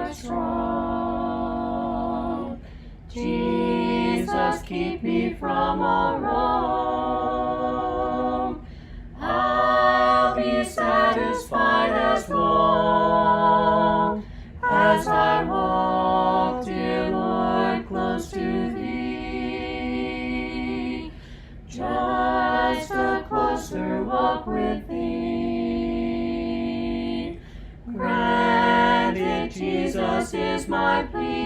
are strong. Jesus, keep me from all wrong. I'll be satisfied as long as I walk, dear Lord, close to thee. Just a closer walk with thee. Grant it, Jesus, is my plea.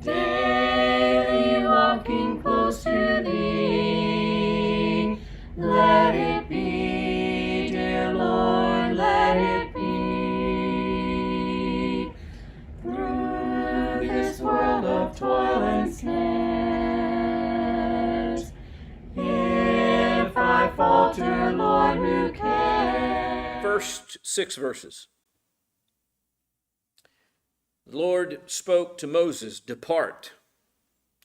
Daily walking close to thee. Let it be, dear Lord, let it be. Through this world of toil and snares, if I falter, Lord, who cares? First 6 verses. The Lord spoke to Moses, "Depart,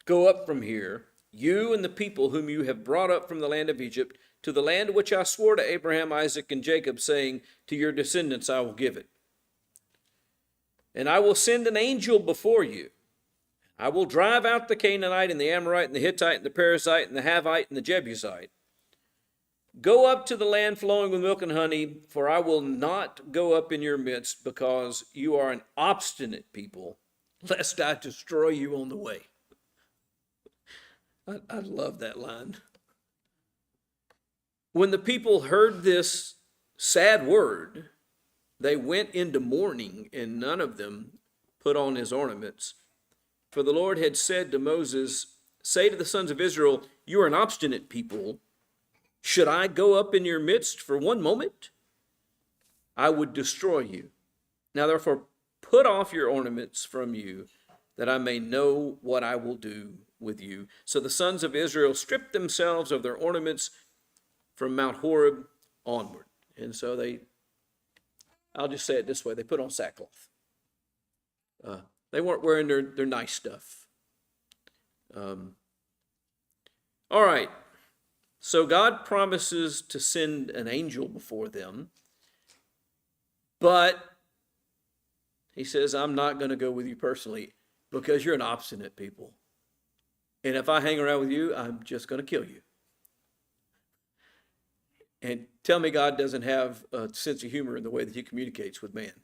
go up from here, you and the people whom you have brought up from the land of Egypt, to the land which I swore to Abraham, Isaac, and Jacob, saying, to your descendants I will give it. And I will send an angel before you. I will drive out the Canaanite and the Amorite and the Hittite and the Perizzite and the Havite and the Jebusite. Go up to the land flowing with milk and honey, for I will not go up in your midst, because you are an obstinate people, lest I destroy you on the way." I love that line. When the people heard this sad word, they went into mourning, and none of them put on his ornaments. For the Lord had said to Moses, "Say to the sons of Israel, you are an obstinate people. Should I go up in your midst for one moment? I would destroy you. Now therefore put off your ornaments from you, that I may know what I will do with you." So the sons of Israel stripped themselves of their ornaments from Mount Horeb onward. And so I'll just say it this way, they put on sackcloth. They weren't wearing their nice stuff. All right. So God promises to send an angel before them, but he says, "I'm not going to go with you personally because you're an obstinate people. And if I hang around with you, I'm just going to kill you." And tell me God doesn't have a sense of humor in the way that he communicates with man.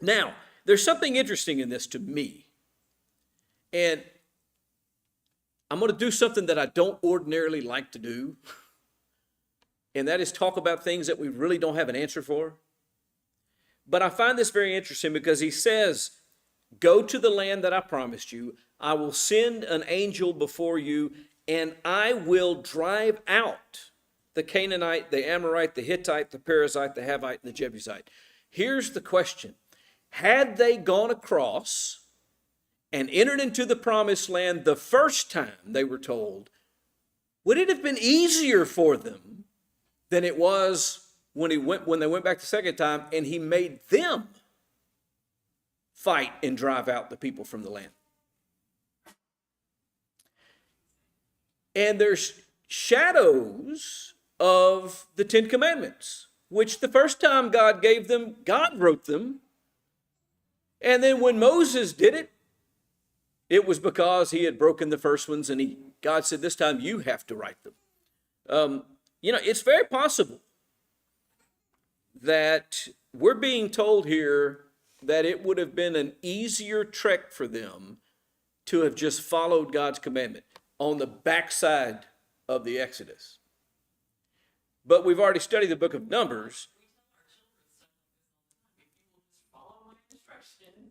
Now, there's something interesting in this to me. And I'm going to do something that I don't ordinarily like to do. And that is talk about things that we really don't have an answer for. But I find this very interesting because he says, "Go to the land that I promised you. I will send an angel before you, and I will drive out the Canaanite, the Amorite, the Hittite, the Perizzite, the Havite, and the Jebusite." Here's the question. Had they gone across and entered into the promised land the first time they were told, would it have been easier for them than it was when they went back the second time and he made them fight and drive out the people from the land? And there's shadows of the 10 Commandments, which the first time God gave them, God wrote them. And then when Moses did it, it was because he had broken the first ones, and God said, "This time you have to write them." It's very possible that we're being told here that it would have been an easier trek for them to have just followed God's commandment on the backside of the Exodus. But we've already studied the book of Numbers.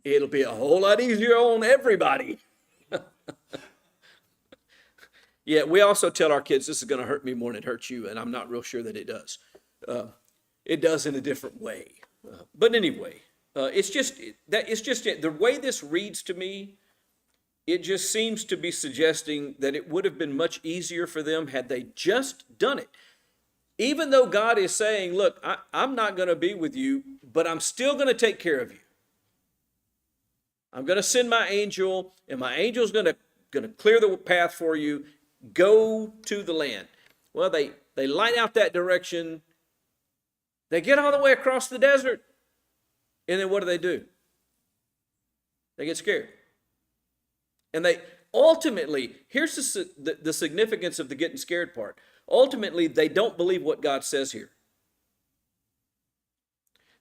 It'll be a whole lot easier on everybody. Yeah, we also tell our kids this is going to hurt me more than it hurts you, and I'm not real sure that it does. It does in a different way. But anyway, it's just the way this reads to me, it just seems to be suggesting that it would have been much easier for them had they just done it. Even though God is saying, "Look, I'm not going to be with you, but I'm still going to take care of you. I'm going to send my angel, and my angel's going to clear the path for you. Go to the land." Well, they light out that direction. They get all the way across the desert, And then what do? They get scared. And they ultimately, here's the significance of the getting scared part. Ultimately, they don't believe what God says here.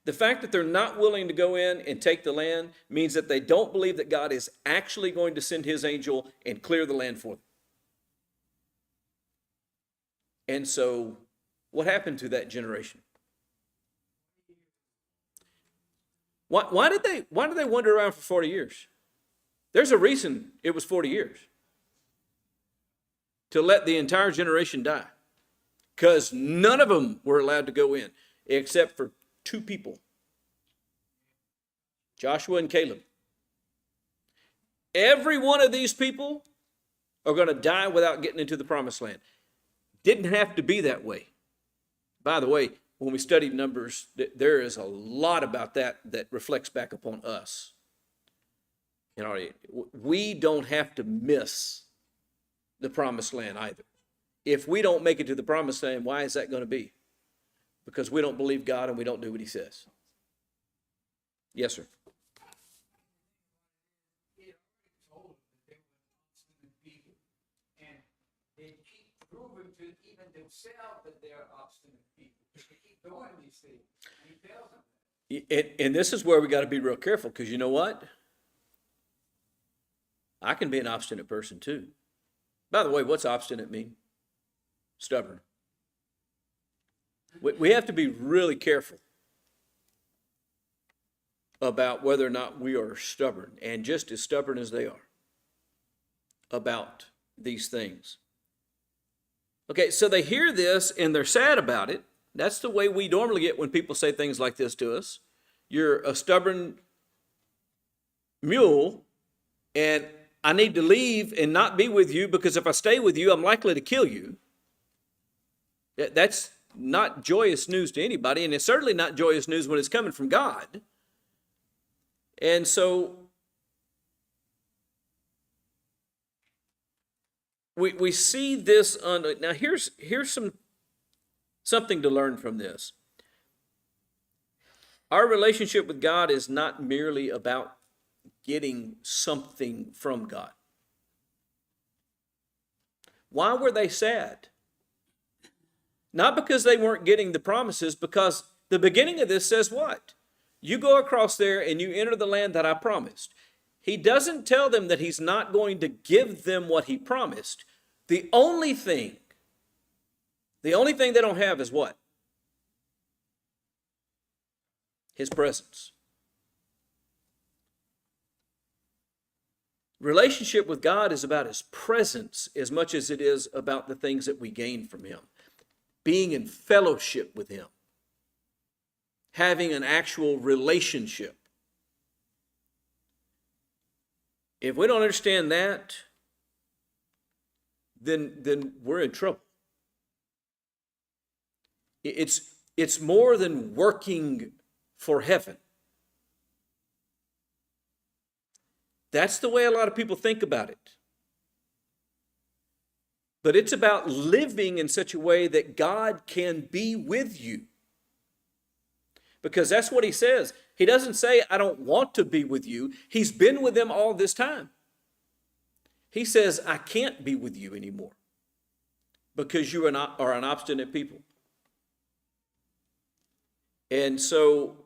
The fact that they're not willing to go in and take the land means that they don't believe that God is actually going to send his angel and clear the land for them. And so, what happened to that generation? Why did they wander around for 40 years? There's a reason it was 40 years. To let the entire generation die. Because none of them were allowed to go in, except for 2 people. Joshua and Caleb. Every one of these people are going to die without getting into the promised land. Didn't have to be that way. By the way, when we study Numbers, there is a lot about that reflects back upon us. You know, we don't have to miss the promised land either. If we don't make it to the promised land, why is that going to be? Because we don't believe God and we don't do what he says. Yes, sir. It already told them that they were obstinate people. And they keep proving to even themselves that they're obstinate people. They keep doing these things. And he tells them. And this is where we got to be real careful, because you know what? I can be an obstinate person too. By the way, what's obstinate mean? Stubborn. We have to be really careful about whether or not we are stubborn, and just as stubborn as they are about these things. Okay, so they hear this and they're sad about it. That's the way we normally get when people say things like this to us. You're a stubborn mule, and I need to leave and not be with you, because if I stay with you, I'm likely to kill you. That's not joyous news to anybody, and it's certainly not joyous news when it's coming from God. And so we see this now here's something to learn from this. Our relationship with God is not merely about getting something from God. Why were they sad? Not because they weren't getting the promises, because the beginning of this says what? You go across there and you enter the land that I promised. He doesn't tell them that he's not going to give them what he promised. The only thing they don't have is what? His presence. Relationship with God is about his presence as much as it is about the things that we gain from him. Being in fellowship with him. Having an actual relationship. If we don't understand that, then we're in trouble. It's more than working for heaven. That's the way a lot of people think about it. But it's about living in such a way that God can be with you. Because that's what he says. He doesn't say, I don't want to be with you. He's been with them all this time. He says, I can't be with you anymore because you are an obstinate people. And so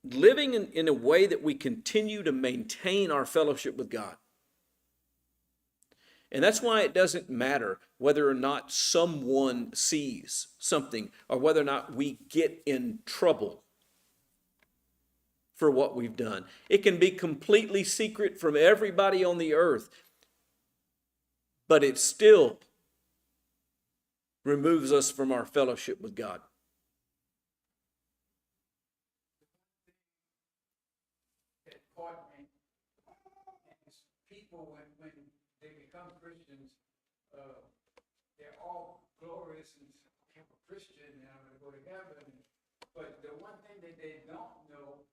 living in a way that we continue to maintain our fellowship with God. And that's why it doesn't matter whether or not someone sees something or whether or not we get in trouble for what we've done. It can be completely secret from everybody on the earth, but it still removes us from our fellowship with God. That caught me is people when they become Christians, they're all glorious and I'm a Christian and I'm going to go to heaven. But the one thing that they don't know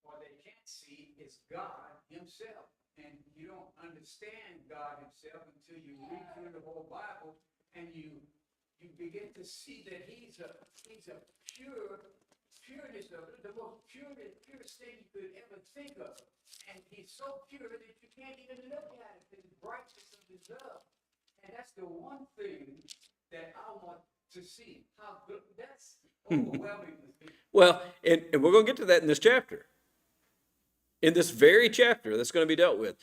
or they can't see is God himself. And you don't understand God himself until you read through the whole Bible and you begin to see that he's a pure pureness of it, the most purest thing you could ever think of. And he's so pure that you can't even look at it, because it's brightness of his love. And that's the one thing that I want to see. How good, that's overwhelming with me. Well, and we're going to get to that in this chapter. In this very chapter that's going to be dealt with.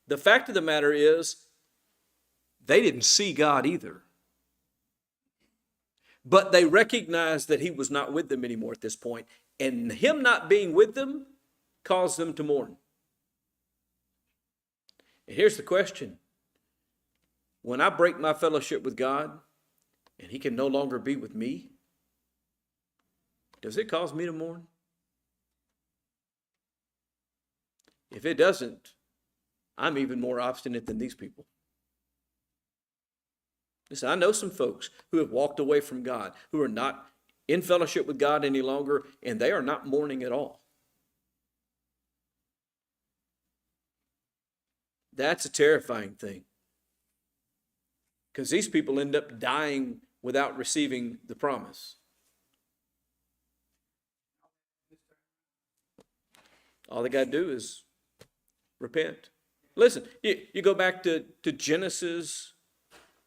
The fact of the matter is, they didn't see God either. But they recognized that he was not with them anymore at this point, and him not being with them caused them to mourn. And here's the question. When I break my fellowship with God, and he can no longer be with me, does it cause me to mourn? If it doesn't, I'm even more obstinate than these people. Listen, I know some folks who have walked away from God, who are not in fellowship with God any longer, and they are not mourning at all. That's a terrifying thing. Because these people end up dying without receiving the promise. All they got to do is repent. Listen, you go back to Genesis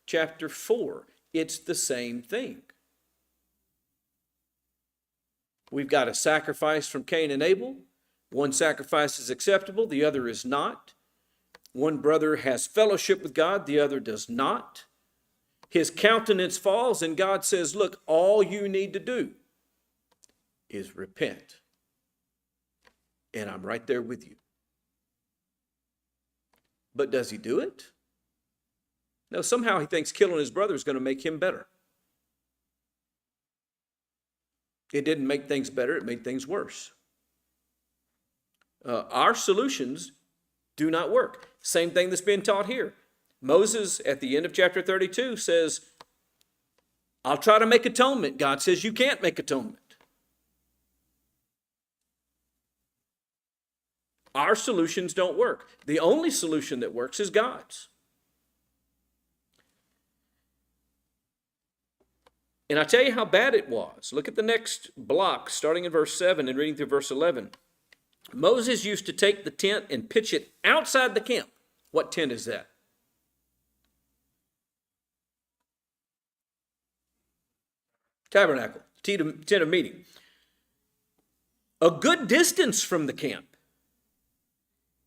chapter 4. It's the same thing. We've got a sacrifice from Cain and Abel. One sacrifice is acceptable, the other is not. One brother has fellowship with God, the other does not. His countenance falls, and God says, look, all you need to do is repent. And I'm right there with you. But does he do it? No, somehow he thinks killing his brother is going to make him better. It didn't make things better, it made things worse. Our solutions do not work. Same thing that's being taught here. Moses, at the end of chapter 32, says, I'll try to make atonement. God says you can't make atonement. Our solutions don't work. The only solution that works is God's. And I tell you how bad it was. Look at the next block, starting in verse 7 and reading through verse 11. Moses used to take the tent and pitch it outside the camp. What tent is that? Tabernacle, tent of meeting. A good distance from the camp.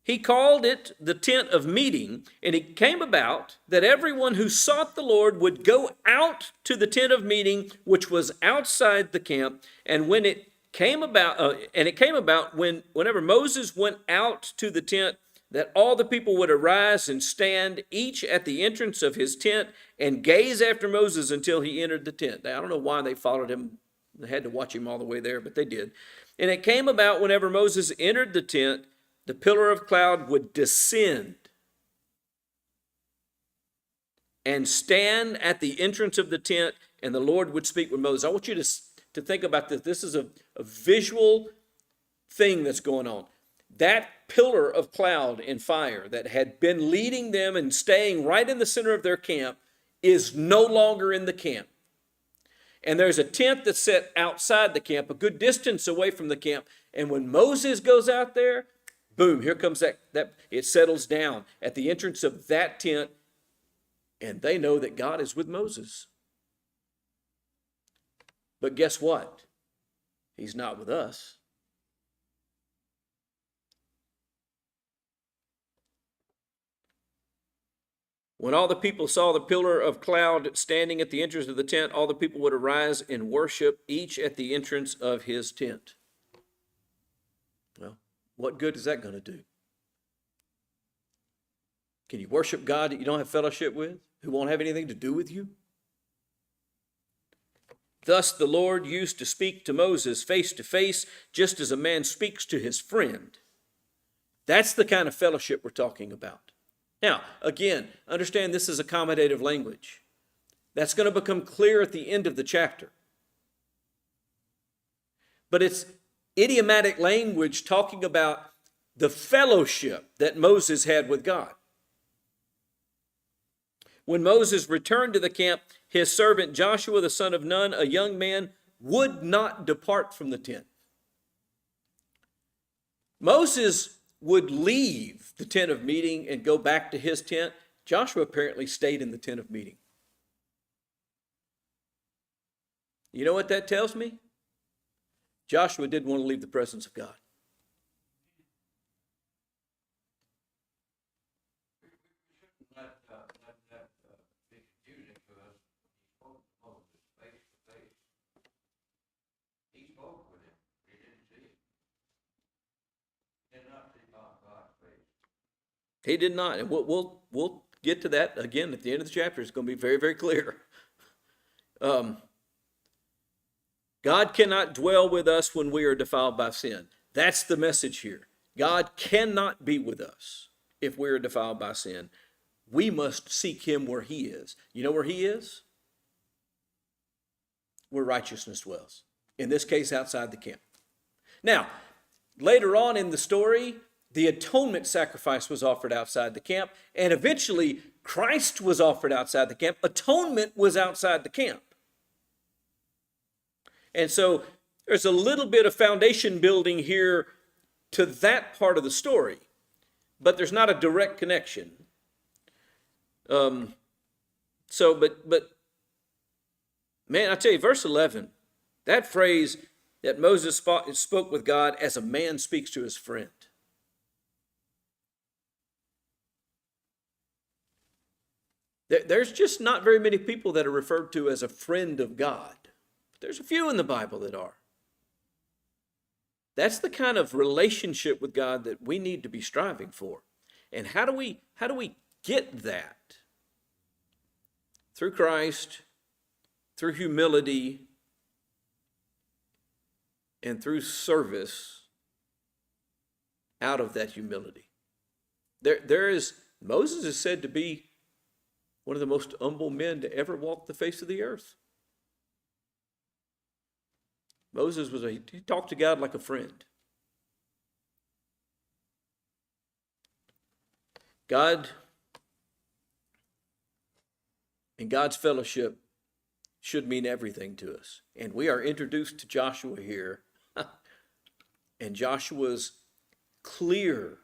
He called it the tent of meeting, and it came about that everyone who sought the Lord would go out to the tent of meeting, which was outside the camp. And when it came about, whenever Moses went out to the tent, that all the people would arise and stand, each at the entrance of his tent, and gaze after Moses until he entered the tent. Now, I don't know why they followed him. They had to watch him all the way there, but they did. And it came about whenever Moses entered the tent, the pillar of cloud would descend and stand at the entrance of the tent, and the Lord would speak with Moses. I want you to think about this. This is a visual thing that's going on. That pillar of cloud and fire that had been leading them and staying right in the center of their camp is no longer in the camp. And there's a tent that's set outside the camp, a good distance away from the camp. And when Moses goes out there, boom, here comes that it settles down at the entrance of that tent, and they know that God is with Moses. But guess what? He's not with us. When all the people saw the pillar of cloud standing at the entrance of the tent, all the people would arise and worship, each at the entrance of his tent. Well, what good is that going to do? Can you worship God that you don't have fellowship with, who won't have anything to do with you? Thus the Lord used to speak to Moses face to face, just as a man speaks to his friend. That's the kind of fellowship we're talking about. Now, again, understand this is accommodative language. That's going to become clear at the end of the chapter. But it's idiomatic language talking about the fellowship that Moses had with God. When Moses returned to the camp, his servant Joshua, the son of Nun, a young man, would not depart from the tent. Moses would leave the tent of meeting and go back to his tent. Joshua apparently stayed in the tent of meeting. You know what that tells me? Joshua didn't want to leave the presence of God. Let that be confusing to us. He spoke to Moses face to face. He spoke with him. He didn't see him. He did not see God's face. He did not. And we'll get to that again at the end of the chapter. It's going to be very, very clear. God cannot dwell with us when we are defiled by sin. That's the message here. God cannot be with us if we are defiled by sin. We must seek him where he is. You know where he is? Where righteousness dwells. In this case, outside the camp. Now, later on in the story, the atonement sacrifice was offered outside the camp, and eventually Christ was offered outside the camp. Atonement was outside the camp. And so there's a little bit of foundation building here to that part of the story, but there's not a direct connection. But man, I tell you, verse 11, that phrase that Moses spoke with God as a man speaks to his friend. There's just not very many people that are referred to as a friend of God. There's a few in the Bible that are. That's the kind of relationship with God that we need to be striving for. And how do we get that? Through Christ, through humility, and through service out of that humility. Moses is said to be one of the most humble men to ever walk the face of the earth. Moses he talked to God like a friend. God and God's fellowship should mean everything to us. And we are introduced to Joshua here. And Joshua's clear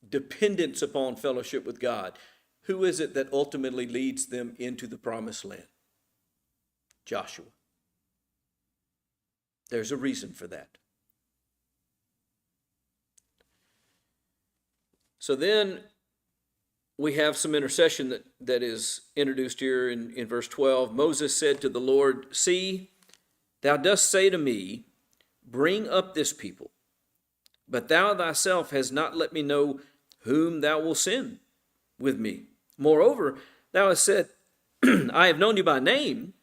dependence upon fellowship with God. Who is it that ultimately leads them into the promised land? Joshua. There's a reason for that. So then we have some intercession that is introduced here in verse 12. Moses said to the Lord, "See, thou dost say to me, bring up this people, but thou thyself hast not let me know whom thou wilt send with me. Moreover, thou hast said, I have known you by name,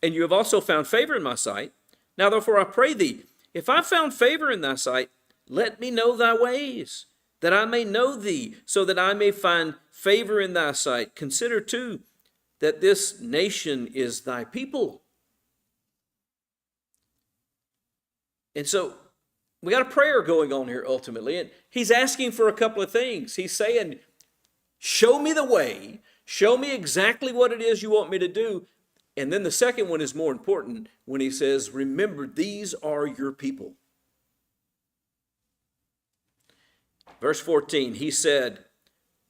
and you have also found favor in my sight. Now therefore I pray thee, if I found favor in thy sight, let me know thy ways, that I may know thee, so that I may find favor in thy sight. Consider too that this nation is thy people." And so we got a prayer going on here ultimately, and he's asking for a couple of things. He's saying, show me the way, show me exactly what it is you want me to do. And then the second one is more important when he says, remember, these are your people. Verse 14, he said,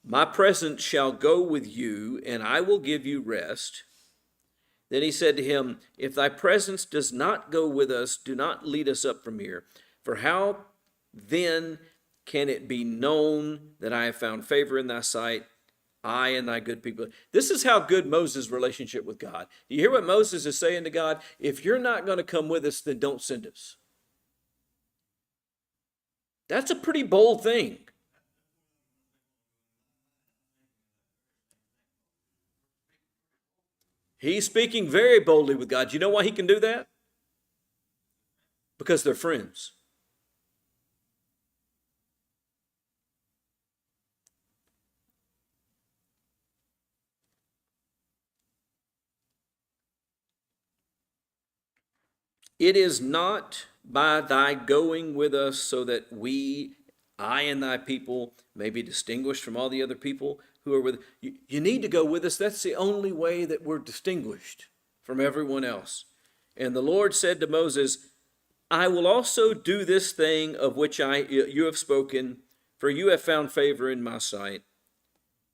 my presence shall go with you, and I will give you rest. Then he said to him, if thy presence does not go with us, do not lead us up from here. For how then can it be known that I have found favor in thy sight, I and thy good people? This is how good Moses' relationship with God. Do you hear what Moses is saying to God? If you're not going to come with us, then don't send us. That's a pretty bold thing. He's speaking very boldly with God. You know why he can do that? Because they're friends. It is not by thy going with us so that I and thy people may be distinguished from all the other people who are with you. You need to go with us. That's the only way that we're distinguished from everyone else. And the Lord said to Moses, I will also do this thing of which you have spoken, for you have found favor in my sight,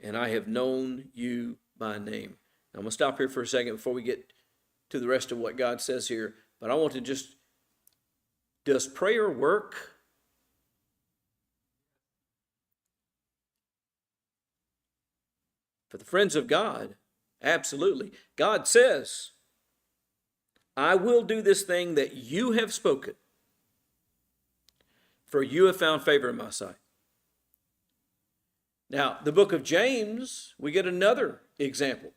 and I have known you by name. Now, I'm going to stop here for a second before we get to the rest of what God says here, but I want to just, does prayer work? For the friends of God, absolutely. God says, I will do this thing that you have spoken, for you have found favor in my sight. Now, the book of James, we get another example.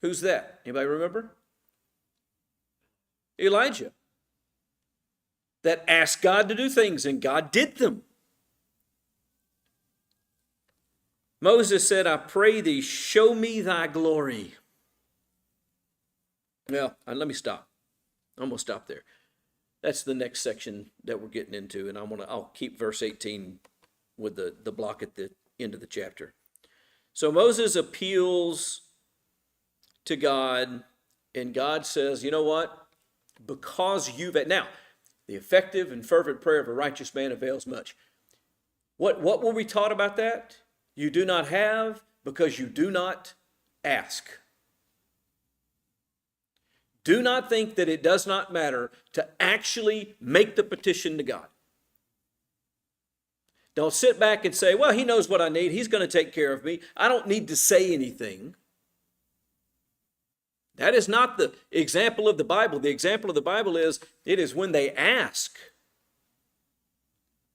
Who's that? Anybody remember? Elijah. That asked God to do things, and God did them. Moses said, I pray thee, show me thy glory. Well, let me stop. I'm going to stop there. That's the next section that we're getting into, and I'll keep verse 18 with the block at the end of the chapter. So Moses appeals to God, and God says, you know what? Because now, the effective and fervent prayer of a righteous man avails much. What were we taught about that? You do not have because you do not ask. Do not think that it does not matter to actually make the petition to God. Don't sit back and say, well, he knows what I need. He's going to take care of me. I don't need to say anything. That is not the example of the Bible. The example of the Bible is, it is when they ask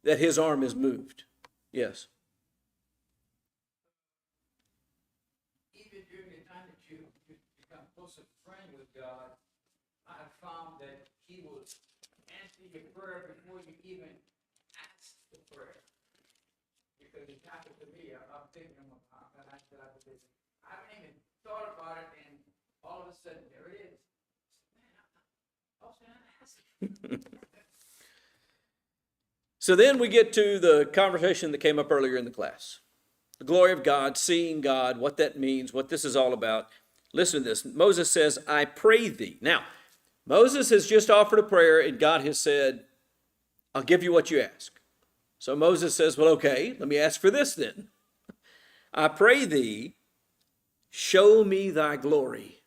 that his arm is moved. Yes. Even during the time that you become closer friend with God, I have found that he will answer your prayer before you even ask the prayer. Because it happened to me. I'm thinking about that. I haven't even thought about it, and all of a sudden, there it is. Man, So then we get to the conversation that came up earlier in the class. The glory of God, seeing God, what that means, what this is all about. Listen to this. Moses says, I pray thee. Now, Moses has just offered a prayer, and God has said, I'll give you what you ask. So Moses says, well, okay, let me ask for this then. I pray thee, show me thy glory.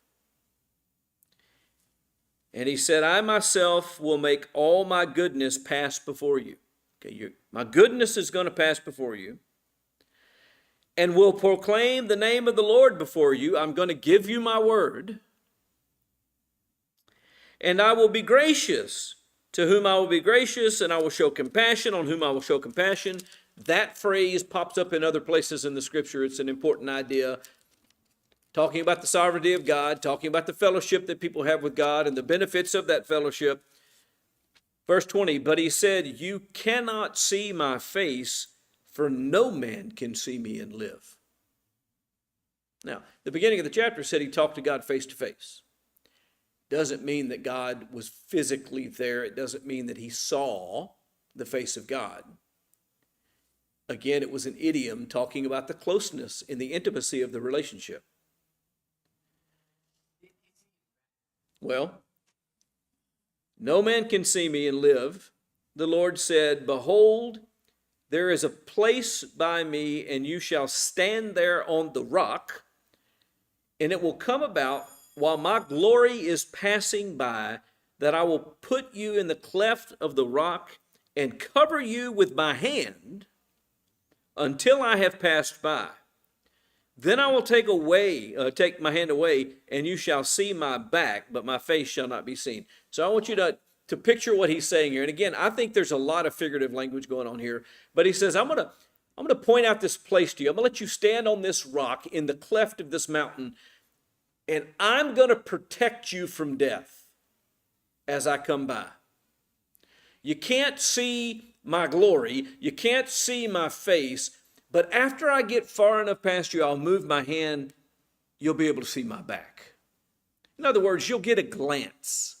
And he said, I myself will make all my goodness pass before you. Okay, my goodness is going to pass before you. And will proclaim the name of the Lord before you. I'm going to give you my word. And I will be gracious to whom I will be gracious, and I will show compassion on whom I will show compassion. That phrase pops up in other places in the scripture. It's an important idea. Talking about the sovereignty of God, talking about the fellowship that people have with God and the benefits of that fellowship. Verse 20, but he said, you cannot see my face, for no man can see me and live. Now, the beginning of the chapter said he talked to God face to face. Doesn't mean that God was physically there. It doesn't mean that he saw the face of God. Again, it was an idiom talking about the closeness and the intimacy of the relationship. Well, no man can see me and live. The Lord said, behold, there is a place by me, and you shall stand there on the rock, and it will come about while my glory is passing by, that I will put you in the cleft of the rock and cover you with my hand until I have passed by. Then I will take my hand away, and you shall see my back, but my face shall not be seen. So I want you to picture what he's saying here. And again, I think there's a lot of figurative language going on here. But he says, I'm going to point out this place to you. I'm going to let you stand on this rock in the cleft of this mountain, and I'm going to protect you from death as I come by. You can't see my glory. You can't see my face. But after I get far enough past you, I'll move my hand. You'll be able to see my back. In other words, you'll get a glance.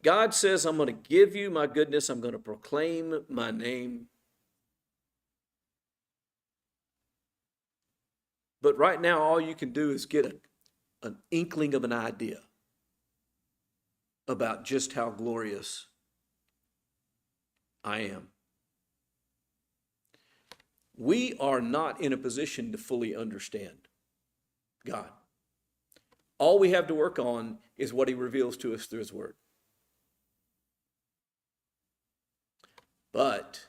God says, I'm going to give you my goodness. I'm going to proclaim my name. But right now, all you can do is get an inkling of an idea about just how glorious I am. We are not in a position to fully understand God. All we have to work on is what he reveals to us through his word. But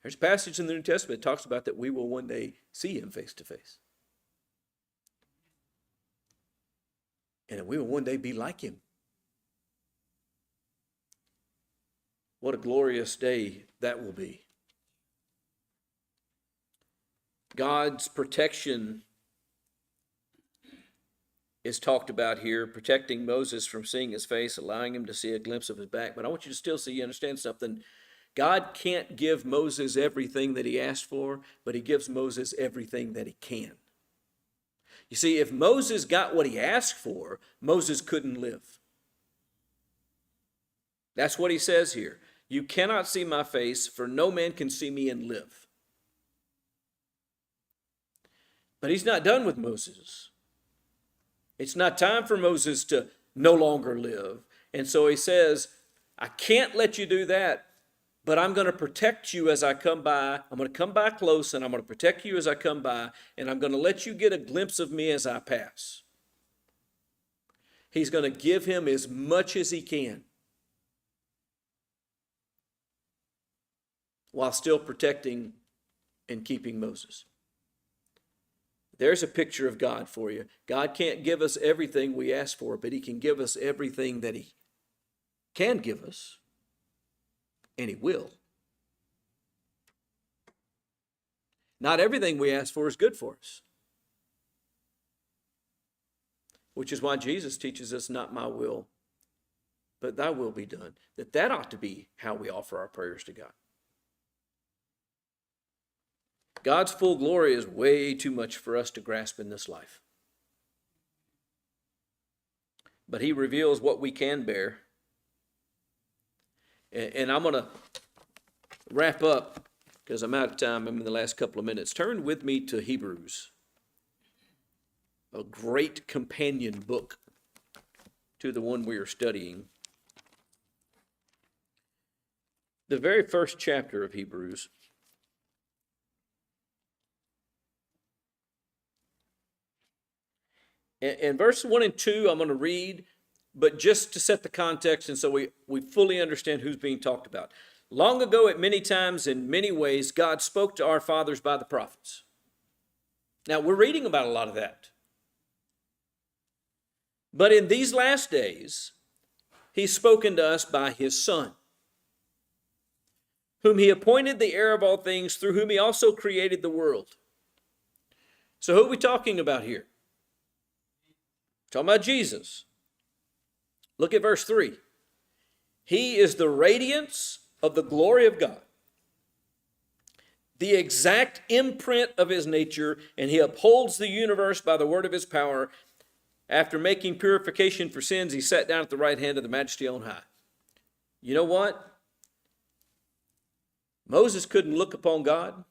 there's a passage in the New Testament that talks about that we will one day see him face to face. And that we will one day be like him. What a glorious day that will be. God's protection is talked about here, protecting Moses from seeing his face, allowing him to see a glimpse of his back. But I want you to still see, you understand something. God can't give Moses everything that he asked for, but he gives Moses everything that he can. You see, if Moses got what he asked for, Moses couldn't live. That's what he says here. You cannot see my face, for no man can see me and live. But he's not done with Moses. It's not time for Moses to no longer live. And so he says, I can't let you do that, but I'm going to protect you as I come by. I'm going to come by close, and I'm going to protect you as I come by, and I'm going to let you get a glimpse of me as I pass. He's going to give him as much as he can, while still protecting and keeping Moses. There's a picture of God for you. God can't give us everything we ask for, but he can give us everything that he can give us, and he will. Not everything we ask for is good for us, which is why Jesus teaches us, not my will, but thy will be done. That ought to be how we offer our prayers to God. God's full glory is way too much for us to grasp in this life. But he reveals what we can bear. And I'm going to wrap up because I'm out of time. I'm in the last couple of minutes. Turn with me to Hebrews, a great companion book to the one we are studying. The very first chapter of Hebrews. And verse 1 and 2 I'm going to read, but just to set the context and so we fully understand who's being talked about. Long ago, at many times, in many ways, God spoke to our fathers by the prophets. Now, we're reading about a lot of that. But in these last days, he's spoken to us by his Son, whom he appointed the heir of all things, through whom he also created the world. So who are we talking about here? Talking about Jesus. Look at verse 3. He is the radiance of the glory of God, the exact imprint of his nature, and he upholds the universe by the word of his power. After making purification for sins, he sat down at the right hand of the Majesty on high. You know what? Moses couldn't look upon God,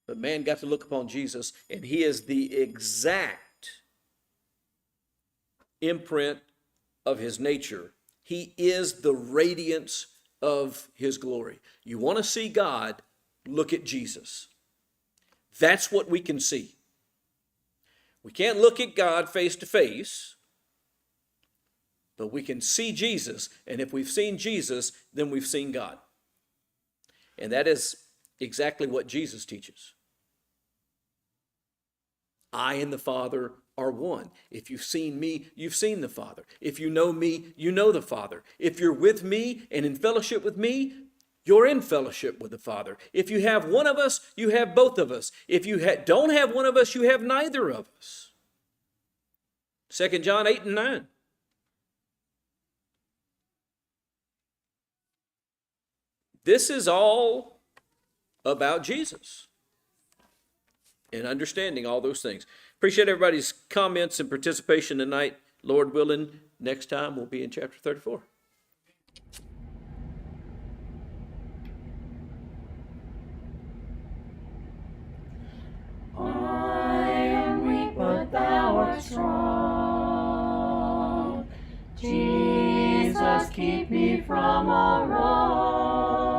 but man got to look upon Jesus, and he is the exact imprint of his nature. He is the radiance of his glory. You want to see God, look at Jesus. That's what we can see. We can't look at God face to face, but we can see Jesus, and if we've seen Jesus, then we've seen God. And that is exactly what Jesus teaches. I and the Father are one. If you've seen me, you've seen the Father. If you know me, you know the Father. If you're with me and in fellowship with me, you're in fellowship with the Father. If you have one of us, you have both of us. If you don't have one of us, you have neither of us. 2 John 8 and 9. This is all about Jesus and understanding all those things. Appreciate everybody's comments and participation tonight. Lord willing, next time we'll be in chapter 34. I am keep me from all wrong.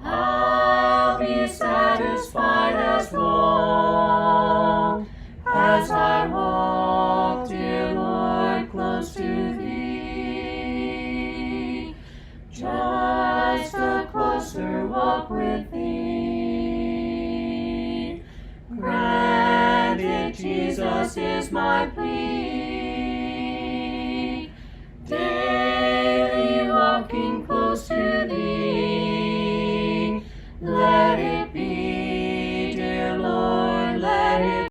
I'll be satisfied as long as I walk, dear Lord, close to thee. Just a closer walk with thee. Grant it, Jesus, is my plea.